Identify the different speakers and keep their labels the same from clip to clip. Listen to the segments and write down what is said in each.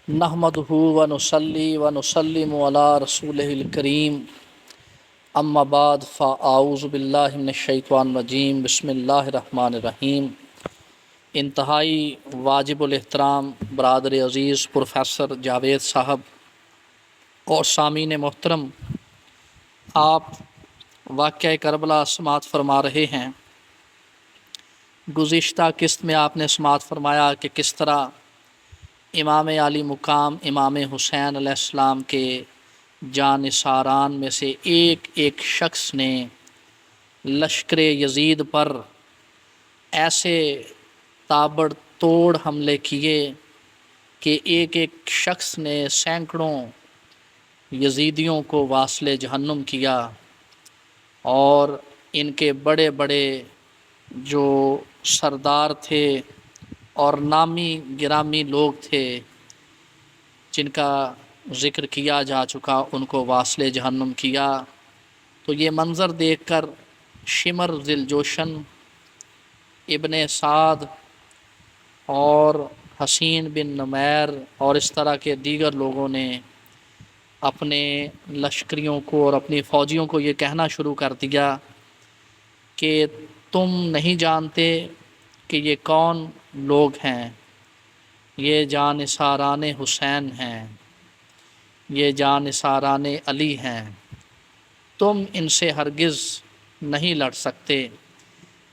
Speaker 1: نحمدہ ونصلی ونسلم علی رسولہ الکریم اما بعد فاعوذ باللہ من الشیطان الرجیم بسم اللہ الرحمن الرحیم۔ انتہائی واجب الاحترام برادر عزیز پروفیسر جاوید صاحب اور سامعین محترم، آپ واقعہ کربلا سماعت فرما رہے ہیں۔ گزشتہ قسط میں آپ نے سماعت فرمایا کہ کس طرح امام علی مقام امام حسین علیہ السلام کے جانثاران میں سے ایک شخص نے لشکر یزید پر ایسے تابڑ توڑ حملے کیے کہ ایک شخص نے سینکڑوں یزیدیوں کو واصل جہنم کیا، اور ان کے بڑے بڑے جو سردار تھے اور نامی گرامی لوگ تھے جن کا ذکر کیا جا چکا، ان کو واصل جہنم کیا۔ تو یہ منظر دیکھ کر شمر ذل جوشن، ابن سعد اور حسین بن نمیر اور اس طرح کے دیگر لوگوں نے اپنے لشکریوں کو اور اپنی فوجیوں کو یہ کہنا شروع کر دیا کہ تم نہیں جانتے کہ یہ کون لوگ ہیں، یہ جانثاران حسین ہیں، یہ جانثاران علی ہیں، تم ان سے ہرگز نہیں لڑ سکتے،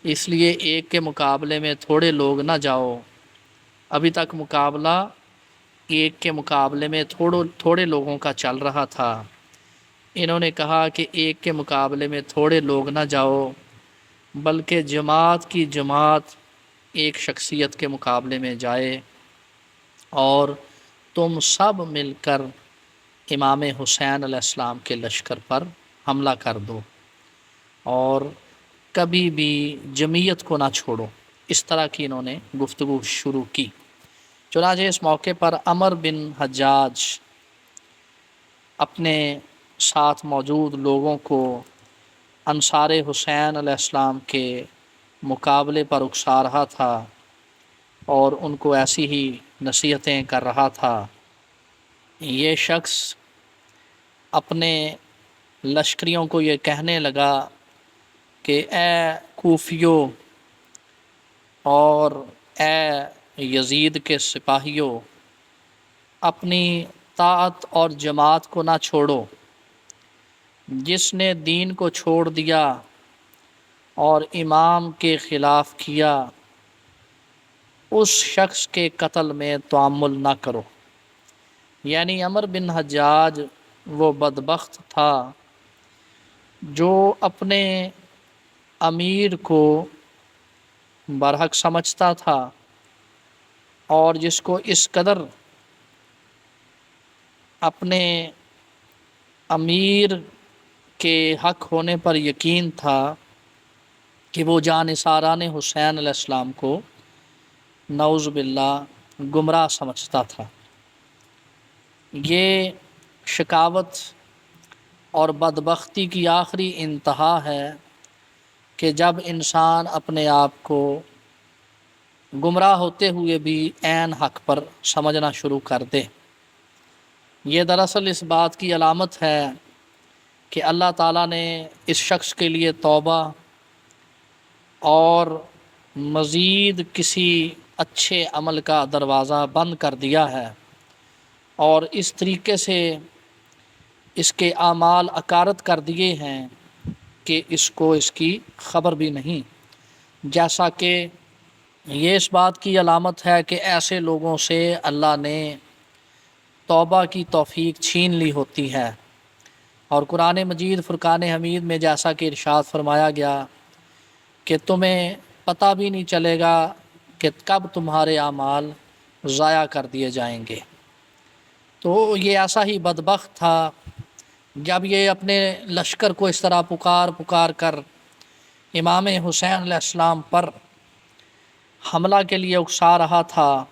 Speaker 1: اس لیے ایک کے مقابلے میں تھوڑے لوگ نہ جاؤ۔ ابھی تک مقابلہ ایک کے مقابلے میں تھوڑے لوگوں کا چل رہا تھا۔ انہوں نے کہا کہ ایک کے مقابلے میں تھوڑے لوگ نہ جاؤ، بلکہ جماعت کی جماعت ایک شخصیت کے مقابلے میں جائے، اور تم سب مل کر امام حسین علیہ السلام کے لشکر پر حملہ کر دو اور کبھی بھی جمعیت کو نہ چھوڑو۔ اس طرح کی انہوں نے گفتگو شروع کی۔ چنانچہ اس موقع پر عمر بن حجاج اپنے ساتھ موجود لوگوں کو انصار حسین علیہ السلام کے مقابلے پر اکسا رہا تھا اور ان کو ایسی ہی نصیحتیں کر رہا تھا۔ یہ شخص اپنے لشکریوں کو یہ کہنے لگا کہ اے کوفیو اور اے یزید کے سپاہیوں، اپنی طاعت اور جماعت کو نہ چھوڑو۔ جس نے دین کو چھوڑ دیا اور امام کے خلاف کیا، اس شخص کے قتل میں تعامل نہ کرو۔ یعنی عمر بن حجاج وہ بدبخت تھا جو اپنے امیر کو برحق سمجھتا تھا، اور جس کو اس قدر اپنے امیر کے حق ہونے پر یقین تھا کہ وہ جانثاران حسین علیہ السلام کو نعوذ باللہ گمراہ سمجھتا تھا۔ یہ شقاوت اور بدبختی کی آخری انتہا ہے کہ جب انسان اپنے آپ کو گمراہ ہوتے ہوئے بھی عین حق پر سمجھنا شروع کر دے۔ یہ دراصل اس بات کی علامت ہے کہ اللہ تعالیٰ نے اس شخص کے لیے توبہ اور مزید کسی اچھے عمل کا دروازہ بند کر دیا ہے، اور اس طریقے سے اس کے اعمال اکارت کر دیے ہیں کہ اس کو اس کی خبر بھی نہیں۔ جیسا کہ یہ اس بات کی علامت ہے کہ ایسے لوگوں سے اللہ نے توبہ کی توفیق چھین لی ہوتی ہے، اور قرآن مجید فرقان حمید میں جیسا کہ ارشاد فرمایا گیا کہ تمہیں پتہ بھی نہیں چلے گا کہ کب تمہارے اعمال ضائع کر دیے جائیں گے۔ تو یہ ایسا ہی بدبخت تھا جب یہ اپنے لشکر کو اس طرح پکار کر امام حسین علیہ السلام پر حملہ کے لیے اکسا رہا تھا،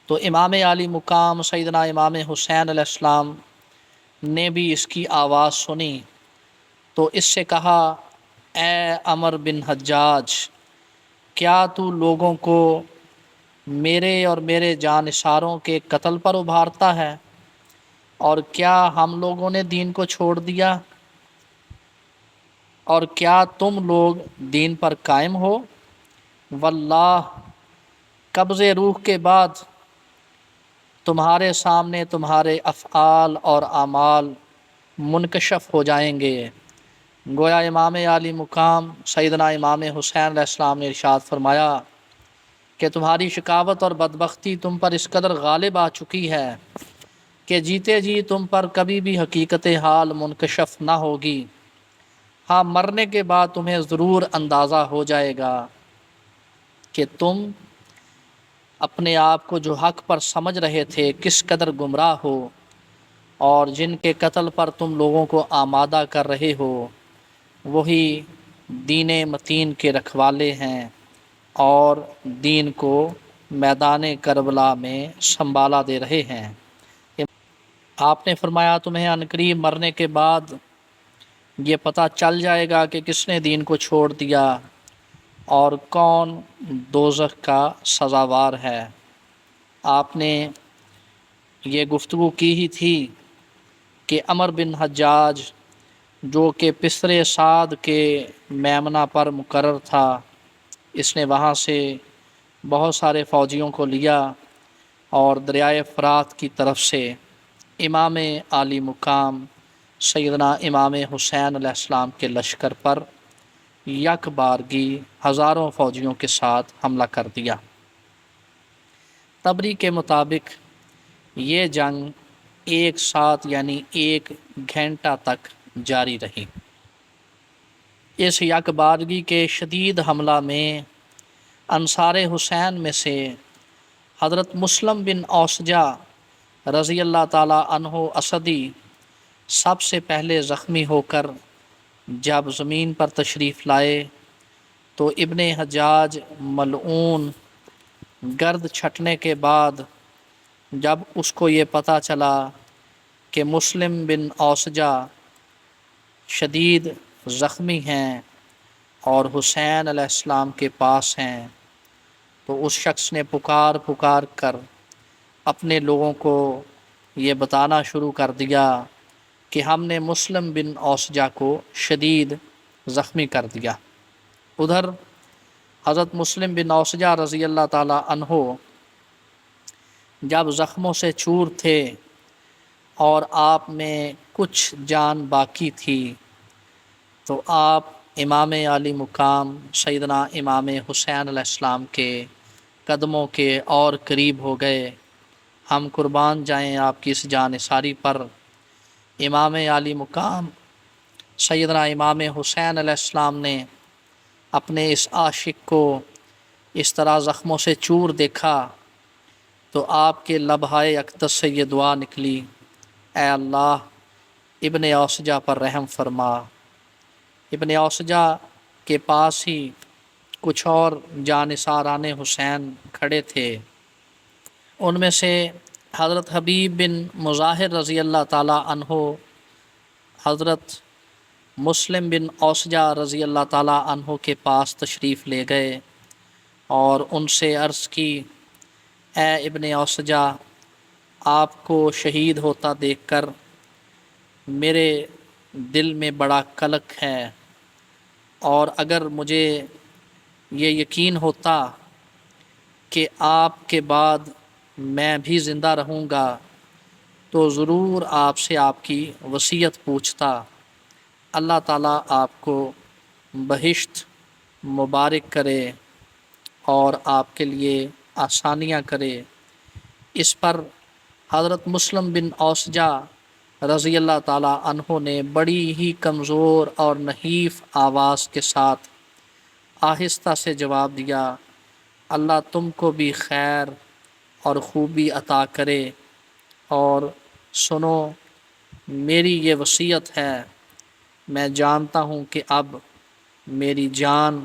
Speaker 1: تو امام علی مقام سیدنا امام حسین علیہ السلام نے بھی اس کی آواز سنی، تو اس سے کہا اے عمر بن حجاج، کیا تو لوگوں کو میرے اور میرے جانثاروں کے قتل پر ابھارتا ہے؟ اور کیا ہم لوگوں نے دین کو چھوڑ دیا؟ اور کیا تم لوگ دین پر قائم ہو؟ واللہ، قبض روح کے بعد تمہارے سامنے تمہارے افعال اور اعمال منکشف ہو جائیں گے۔ گویا امام عالی مقام سیدنا امام حسین علیہ السلام نے ارشاد فرمایا کہ تمہاری شقاوت اور بدبختی تم پر اس قدر غالب آ چکی ہے کہ جیتے جی تم پر کبھی بھی حقیقت حال منکشف نہ ہوگی۔ ہاں، مرنے کے بعد تمہیں ضرور اندازہ ہو جائے گا کہ تم اپنے آپ کو جو حق پر سمجھ رہے تھے کس قدر گمراہ ہو، اور جن کے قتل پر تم لوگوں کو آمادہ کر رہے ہو وہی دین متین کے رکھوالے ہیں اور دین کو میدان کربلا میں سنبھالا دے رہے ہیں۔ آپ نے فرمایا تمہیں عنقریب مرنے کے بعد یہ پتہ چل جائے گا کہ کس نے دین کو چھوڑ دیا اور کون دوزخ کا سزاوار ہے۔ آپ نے یہ گفتگو کی ہی تھی کہ عمر بن حجاج جو کہ پسر سعد کے میمنہ پر مقرر تھا، اس نے وہاں سے بہت سارے فوجیوں کو لیا اور دریائے فرات کی طرف سے امام عالی مقام سیدنا امام حسین علیہ السلام کے لشکر پر یک بارگی ہزاروں فوجیوں کے ساتھ حملہ کر دیا۔ طبری کے مطابق یہ جنگ ایک ساتھ یعنی 1 گھنٹہ تک جاری رہی۔ اس یک بارگی کے شدید حملہ میں انصار حسین میں سے حضرت مسلم بن اوسجہ رضی اللہ تعالیٰ عنہ اسدی سب سے پہلے زخمی ہو کر جب زمین پر تشریف لائے تو ابن حجاج ملعون گرد چھٹنے کے بعد جب اس کو یہ پتہ چلا کہ مسلم بن اوسجہ شدید زخمی ہیں اور حسین علیہ السلام کے پاس ہیں، تو اس شخص نے پکار کر اپنے لوگوں کو یہ بتانا شروع کر دیا کہ ہم نے مسلم بن اوسجہ کو شدید زخمی کر دیا۔ ادھر حضرت مسلم بن اوسجہ رضی اللہ تعالی عنہ جب زخموں سے چور تھے اور آپ میں کچھ جان باقی تھی تو آپ امام عالی مقام سیدنا امام حسین علیہ السلام کے قدموں کے اور قریب ہو گئے۔ ہم قربان جائیں آپ کی اس جانثاری پر۔ امام عالی مقام سیدنا امام حسین علیہ السلام نے اپنے اس عاشق کو اس طرح زخموں سے چور دیکھا تو آپ کے لبہائے اقدس سے یہ دعا نکلی، اے اللہ ابن اوسجہ پر رحم فرما۔ ابن اوسجہ کے پاس ہی کچھ اور جانثاران حسین کھڑے تھے، ان میں سے حضرت حبیب بن مظاہر رضی اللہ تعالی عنہ حضرت مسلم بن اوسجہ رضی اللہ تعالی عنہ کے پاس تشریف لے گئے اور ان سے عرض کی، اے ابن اوسجہ، آپ کو شہید ہوتا دیکھ کر میرے دل میں بڑا قلق ہے، اور اگر مجھے یہ یقین ہوتا کہ آپ کے بعد میں بھی زندہ رہوں گا تو ضرور آپ سے آپ کی وصیت پوچھتا۔ اللہ تعالیٰ آپ کو بہشت مبارک کرے اور آپ کے لیے آسانیاں کرے۔ اس پر حضرت مسلم بن اوسجہ رضی اللہ تعالیٰ عنہ نے بڑی ہی کمزور اور نحیف آواز کے ساتھ آہستہ سے جواب دیا، اللہ تم کو بھی خیر اور خوبی عطا کرے، اور سنو میری یہ وصیت ہے، میں جانتا ہوں کہ اب میری جان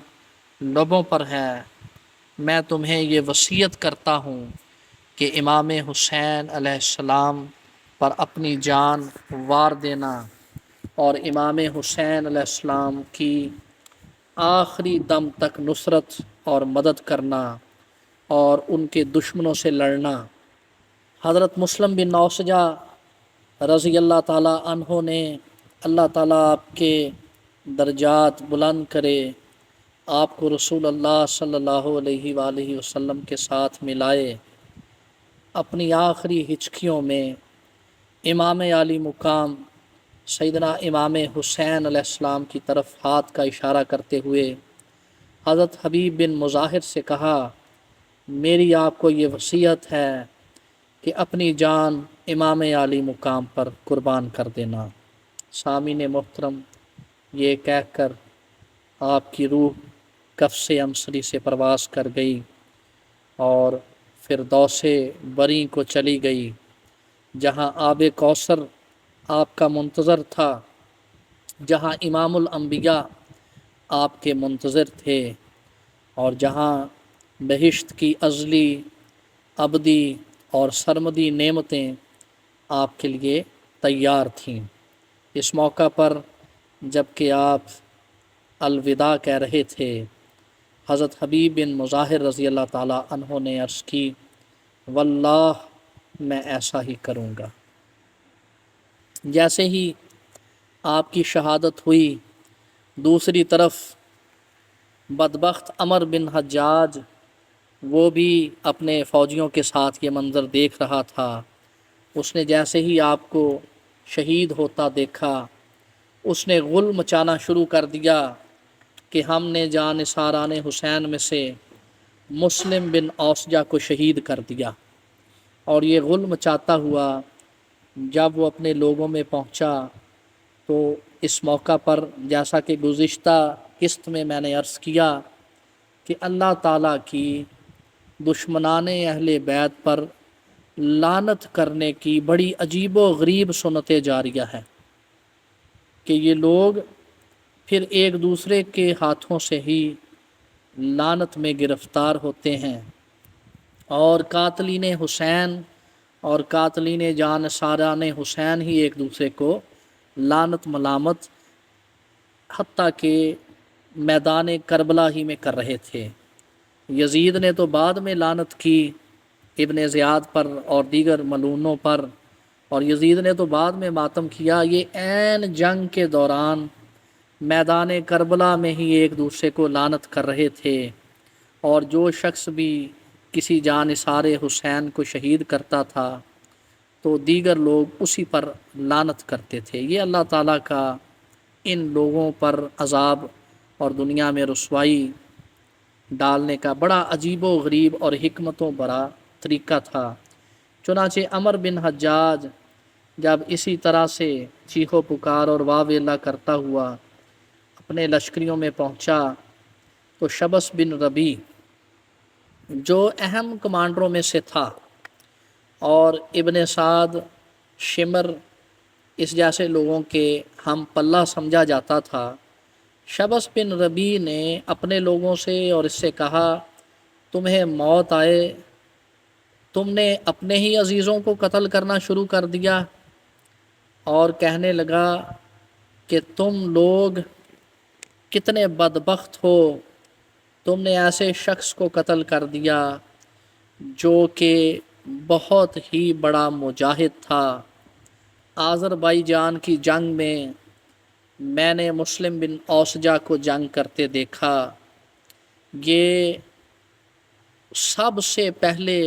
Speaker 1: لبوں پر ہے، میں تمہیں یہ وصیت کرتا ہوں کہ امام حسین علیہ السلام پر اپنی جان وار دینا اور امام حسین علیہ السلام کی آخری دم تک نصرت اور مدد کرنا، اور ان کے دشمنوں سے لڑنا۔ حضرت مسلم بن اوسجہ رضی اللہ تعالیٰ عنہ نے، اللہ تعالیٰ آپ کے درجات بلند کرے، آپ کو رسول اللہ صلی اللہ علیہ وآلہ وسلم کے ساتھ ملائے، اپنی آخری ہچکیوں میں امام عالی مقام سیدنا امام حسین علیہ السلام کی طرف ہاتھ کا اشارہ کرتے ہوئے حضرت حبیب بن مظاہر سے کہا، میری آپ کو یہ وصیت ہے کہ اپنی جان امام عالی مقام پر قربان کر دینا۔ سامعین محترم، یہ کہہ کر آپ کی روح قفس امصری سے پرواز کر گئی اور فردوس بری کو چلی گئی، جہاں آب کوثر آپ کا منتظر تھا، جہاں امام الانبیاء آپ کے منتظر تھے، اور جہاں بہشت کی ازلی، ابدی اور سرمدی نعمتیں آپ کے لیے تیار تھیں۔ اس موقع پر جب کہ آپ الوداع کہہ رہے تھے، حضرت حبیب بن مظاہر رضی اللہ تعالیٰ عنہ نے عرض کی، واللہ میں ایسا ہی کروں گا۔ جیسے ہی آپ کی شہادت ہوئی، دوسری طرف بدبخت عمر بن حجاج وہ بھی اپنے فوجیوں کے ساتھ یہ منظر دیکھ رہا تھا۔ اس نے جیسے ہی آپ کو شہید ہوتا دیکھا، اس نے غل مچانا شروع کر دیا کہ ہم نے جانثاران حسین میں سے مسلم بن اوسجہ کو شہید کر دیا۔ اور یہ غل مچاتا ہوا جب وہ اپنے لوگوں میں پہنچا تو اس موقع پر، جیسا کہ گزشتہ قسط میں نے عرض کیا کہ اللہ تعالیٰ کی دشمنان اہل بیت پر لعنت کرنے کی بڑی عجیب و غریب سنت جاریہ ہے کہ یہ لوگ پھر ایک دوسرے کے ہاتھوں سے ہی لعنت میں گرفتار ہوتے ہیں، اور قاتلین حسین اور قاتلین جانثاران حسین ہی ایک دوسرے کو لعنت ملامت حتیٰ کہ میدان کربلا ہی میں کر رہے تھے۔ یزید نے تو بعد میں لعنت کی ابن زیاد پر اور دیگر ملعونوں پر، اور یزید نے تو بعد میں ماتم کیا، یہ عین جنگ کے دوران میدان کربلا میں ہی ایک دوسرے کو لعنت کر رہے تھے، اور جو شخص بھی کسی جانثار حسین کو شہید کرتا تھا تو دیگر لوگ اسی پر لعنت کرتے تھے۔ یہ اللہ تعالیٰ کا ان لوگوں پر عذاب اور دنیا میں رسوائی ڈالنے کا بڑا عجیب و غریب اور حکمتوں بھرا طریقہ تھا۔ چنانچہ عمر بن حجاج جب اسی طرح سے چیخو پکار اور واہ ویلا کرتا ہوا اپنے لشکریوں میں پہنچا تو شبس بن ربی جو اہم کمانڈروں میں سے تھا، اور ابن سعد، شمر، اس جیسے لوگوں کے ہم پلہ سمجھا جاتا تھا، شبس بن ربی نے اپنے لوگوں سے اور اس سے کہا، تمہیں موت آئے، تم نے اپنے ہی عزیزوں کو قتل کرنا شروع کر دیا، اور کہنے لگا کہ تم لوگ کتنے بدبخت ہو، تم نے ایسے شخص کو قتل کر دیا جو کہ بہت ہی بڑا مجاہد تھا۔ آذربائیجان کی جنگ میں نے مسلم بن اوسجہ کو جنگ کرتے دیکھا، یہ سب سے پہلے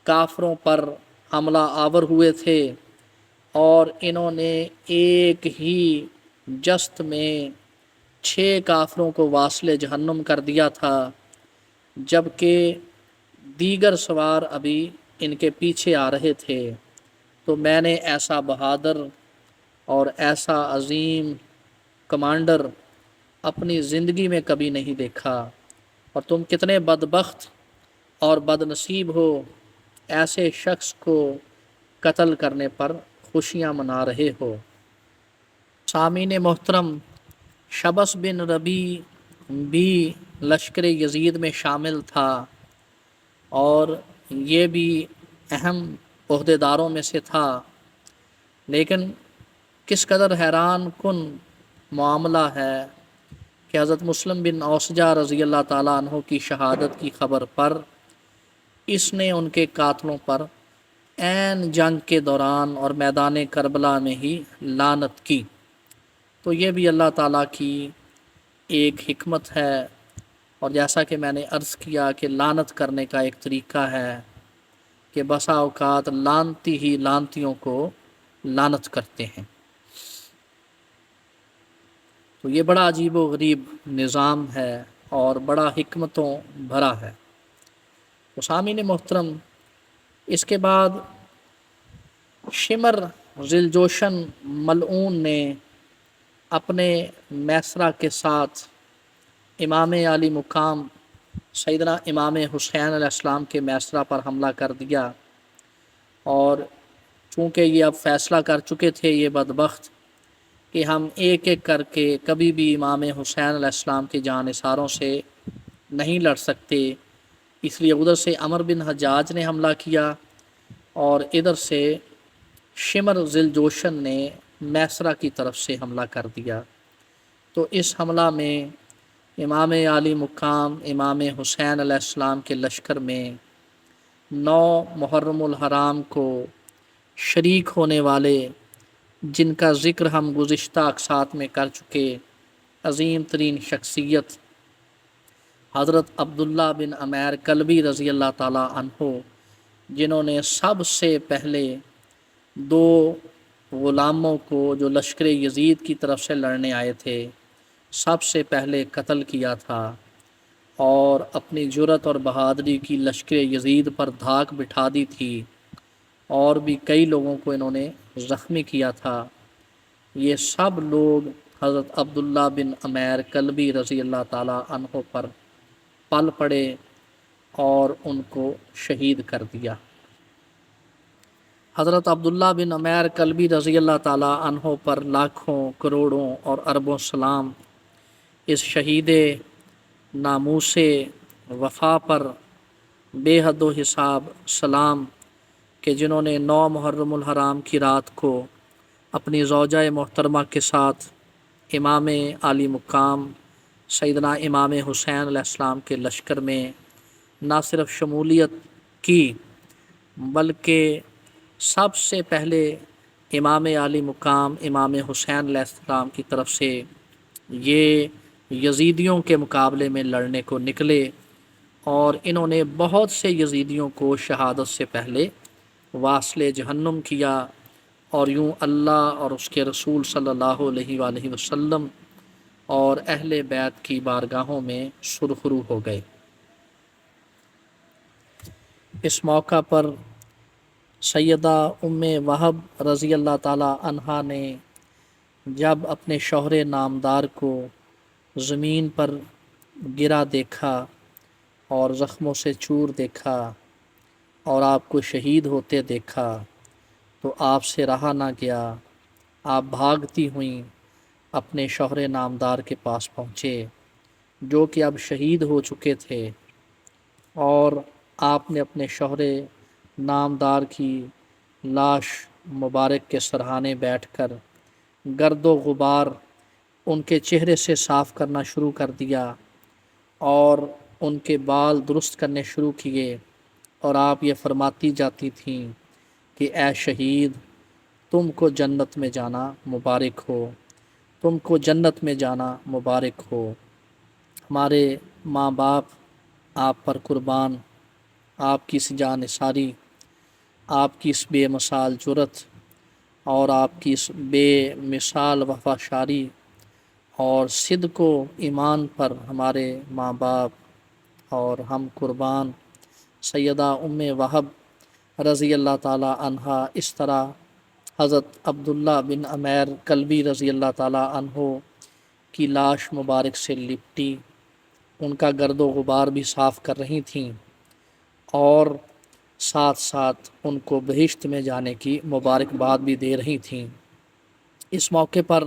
Speaker 1: کافروں پر حملہ آور ہوئے تھے، اور انہوں نے ایک ہی جست میں 6 کافروں کو واصل جہنم کر دیا تھا، جبکہ دیگر سوار ابھی ان کے پیچھے آ رہے تھے۔ تو میں نے ایسا بہادر اور ایسا عظیم کمانڈر اپنی زندگی میں کبھی نہیں دیکھا، اور تم کتنے بدبخت اور بد نصیب ہو، ایسے شخص کو قتل کرنے پر خوشیاں منا رہے ہو۔ سامعین محترم، شبس بن ربی بھی لشکر یزید میں شامل تھا، اور یہ بھی اہم عہدیداروں میں سے تھا، لیکن کس قدر حیران کن معاملہ ہے کہ حضرت مسلم بن اوسجہ رضی اللہ تعالیٰ عنہ کی شہادت کی خبر پر اس نے ان کے قاتلوں پر عین جنگ کے دوران اور میدان کربلا میں ہی لعنت کی۔ تو یہ بھی اللہ تعالیٰ کی ایک حکمت ہے، اور جیسا کہ میں نے عرض کیا کہ لعنت کرنے کا ایک طریقہ ہے کہ بسا اوقات لعنتی ہی لعنتیوں کو لعنت کرتے ہیں۔ تو یہ بڑا عجیب و غریب نظام ہے اور بڑا حکمتوں بھرا ہے۔ تو سامعین محترم، اس کے بعد شمر ذیلجوشن ملعون نے اپنے میسرہ کے ساتھ امام علی مقام سیدنا امام حسین علیہ السلام کے میسرہ پر حملہ کر دیا، اور چونکہ یہ اب فیصلہ کر چکے تھے یہ بدبخت کہ ہم ایک ایک کر کے کبھی بھی امام حسین علیہ السلام کے جانثاروں سے نہیں لڑ سکتے، اس لیے ادھر سے عمر بن حجاج نے حملہ کیا اور ادھر سے شمر ذیلجوشن نے میسرہ کی طرف سے حملہ کر دیا۔ تو اس حملہ میں امام علی مقام امام حسین علیہ السلام کے لشکر میں 9 محرم الحرام کو شریک ہونے والے، جن کا ذکر ہم گزشتہ اقساط میں کر چکے، عظیم ترین شخصیت حضرت عبداللہ بن عمیر کلبی رضی اللہ تعالیٰ عنہ، جنہوں نے سب سے پہلے 2 غلاموں کو جو لشکر یزید کی طرف سے لڑنے آئے تھے سب سے پہلے قتل کیا تھا، اور اپنی جرأت اور بہادری کی لشکر یزید پر دھاک بٹھا دی تھی، اور بھی کئی لوگوں کو انہوں نے زخمی کیا تھا۔ یہ سب لوگ حضرت عبداللہ بن عمیر کلبی رضی اللہ تعالیٰ عنہ پر پل پڑے اور ان کو شہید کر دیا۔ حضرت عبداللہ بن عمیر کلبی رضی اللہ تعالیٰ عنہ پر لاکھوں کروڑوں اور اربوں سلام۔ اس شہید ناموس وفا پر بے حد و حساب سلام کہ جنہوں نے 9 محرم الحرام کی رات کو اپنی زوجہ محترمہ کے ساتھ امام علی مقام سیدنا امام حسین علیہ السلام کے لشکر میں نہ صرف شمولیت کی بلکہ سب سے پہلے امام علی مقام امام حسین علیہ السلام کی طرف سے یہ یزیدیوں کے مقابلے میں لڑنے کو نکلے، اور انہوں نے بہت سے یزیدیوں کو شہادت سے پہلے واصل جہنم کیا، اور یوں اللہ اور اس کے رسول صلی اللہ علیہ وآلہ وسلم اور اہل بیت کی بارگاہوں میں سرخرو ہو گئے۔ اس موقع پر سیدہ ام وہب رضی اللہ تعالیٰ عنہا نے جب اپنے شوہر نامدار کو زمین پر گرا دیکھا اور زخموں سے چور دیکھا اور آپ کو شہید ہوتے دیکھا تو آپ سے رہا نہ گیا، آپ بھاگتی ہوئیں اپنے شوہر نامدار کے پاس پہنچے جو کہ اب شہید ہو چکے تھے، اور آپ نے اپنے شوہر نامدار کی لاش مبارک کے سرہانے بیٹھ کر گرد و غبار ان کے چہرے سے صاف کرنا شروع کر دیا اور ان کے بال درست کرنے شروع کیے، اور آپ یہ فرماتی جاتی تھیں کہ اے شہید، تم کو جنت میں جانا مبارک ہو، تم کو جنت میں جانا مبارک ہو، ہمارے ماں باپ آپ پر قربان، آپ کی اس جانثاری، آپ کی اس بے مثال جرأت اور آپ کی اس بے مثال وفاشاری اور صدق و ایمان پر ہمارے ماں باپ اور ہم قربان۔ سیدہ ام وہب رضی اللہ تعالیٰ عنہا اس طرح حضرت عبداللہ بن عمیر کلبی رضی اللہ تعالیٰ عنہ کی لاش مبارک سے لپٹی، ان کا گرد و غبار بھی صاف کر رہی تھیں، اور ساتھ ساتھ ان کو بہشت میں جانے کی مبارکباد بھی دے رہی تھیں۔ اس موقع پر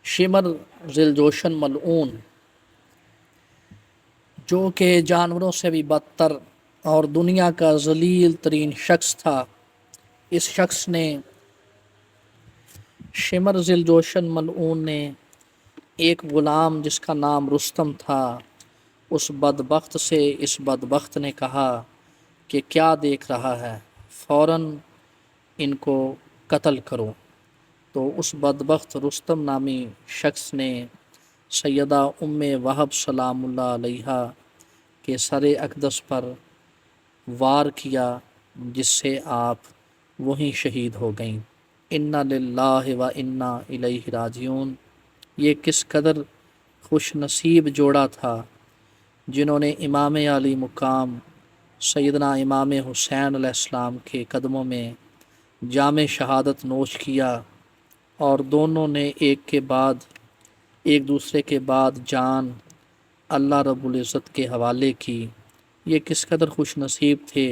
Speaker 1: شمر ذیلجوشن ملعون، جو کہ جانوروں سے بھی بدتر اور دنیا کا ذلیل ترین شخص تھا، اس شخص نے شمر ذیلجوشن ملعون نے ایک غلام جس کا نام رستم تھا، اس بدبخت سے اس بدبخت نے کہا کہ کیا دیکھ رہا ہے، فوراً ان کو قتل کرو۔ تو اس بدبخت رستم نامی شخص نے سیدہ ام وہب سلام اللہ علیہا کے سر اقدس پر وار کیا، جس سے آپ وہیں شہید ہو گئیں۔ انا للہ و انا الیہ راجعون۔ یہ کس قدر خوش نصیب جوڑا تھا جنہوں نے امام علی مقام سیدنا امام حسین علیہ السلام کے قدموں میں جام شہادت نوش کیا، اور دونوں نے ایک دوسرے کے بعد جان اللہ رب العزت کے حوالے کی۔ یہ کس قدر خوش نصیب تھے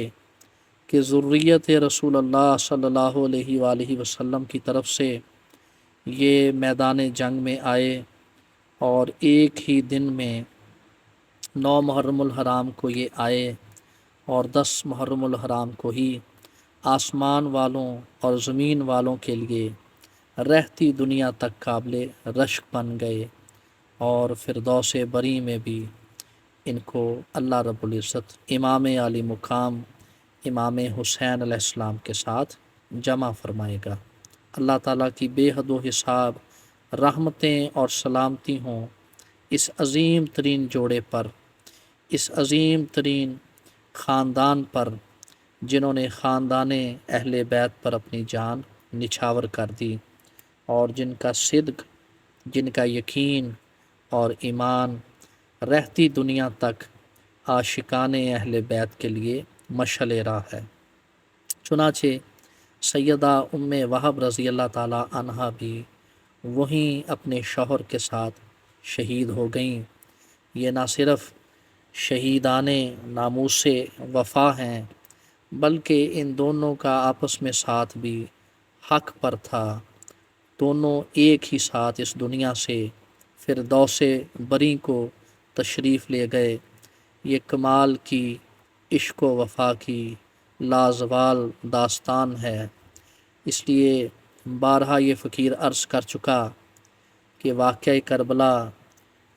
Speaker 1: کہ ذریت رسول اللہ صلی اللہ علیہ وآلہ وسلم کی طرف سے یہ میدان جنگ میں آئے، اور ایک ہی دن میں 9 محرم الحرام کو یہ آئے، اور 10 محرم الحرام کو ہی آسمان والوں اور زمین والوں کے لیے رہتی دنیا تک قابل رشک بن گئے، اور فردوس بری میں بھی ان کو اللہ رب العزت امام علی مقام امام حسین علیہ السلام کے ساتھ جمع فرمائے گا۔ اللہ تعالیٰ کی بے حد و حساب رحمتیں اور سلامتی ہوں اس عظیم ترین جوڑے پر، اس عظیم ترین خاندان پر، جنہوں نے خاندان اہل بیت پر اپنی جان نچھاور کر دی، اور جن کا صدق، جن کا یقین اور ایمان رہتی دنیا تک عاشقان اہل بیت کے لیے مشعل راہ ہے۔ چنانچہ سیدہ ام وہب رضی اللہ تعالی عنہا بھی وہیں اپنے شوہر کے ساتھ شہید ہو گئیں۔ یہ نہ صرف شہیدان ناموس وفا ہیں، بلکہ ان دونوں کا آپس میں ساتھ بھی حق پر تھا۔ دونوں ایک ہی ساتھ اس دنیا سے فردوس بری کو تشریف لے گئے۔ یہ کمال کی عشق و وفا کی لازوال داستان ہے۔ اس لیے بارہا یہ فقیر عرض کر چکا کہ واقعہ کربلا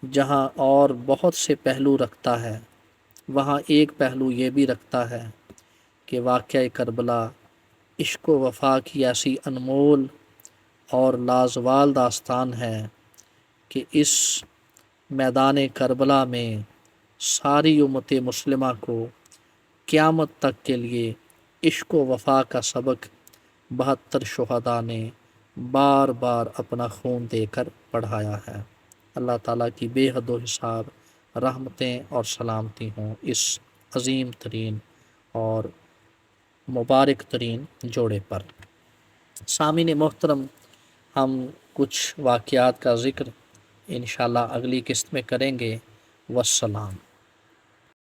Speaker 1: جہاں اور بہت سے پہلو رکھتا ہے، وہاں ایک پہلو یہ بھی رکھتا ہے کہ واقعہ کربلا عشق و وفا کی ایسی انمول اور لازوال داستان ہے کہ اس میدان کربلا میں ساری امت مسلمہ کو قیامت تک کے لیے عشق و وفا کا سبق 72 شہداء نے بار بار اپنا خون دے کر پڑھایا ہے۔ اللہ تعالیٰ کی بے حد و حساب رحمتیں اور سلامتی ہوں اس عظیم ترین اور مبارک ترین جوڑے پر۔ سامعین محترم، ہم کچھ واقعات کا ذکر انشاءاللہ اگلی قسط میں کریں گے۔ والسلام۔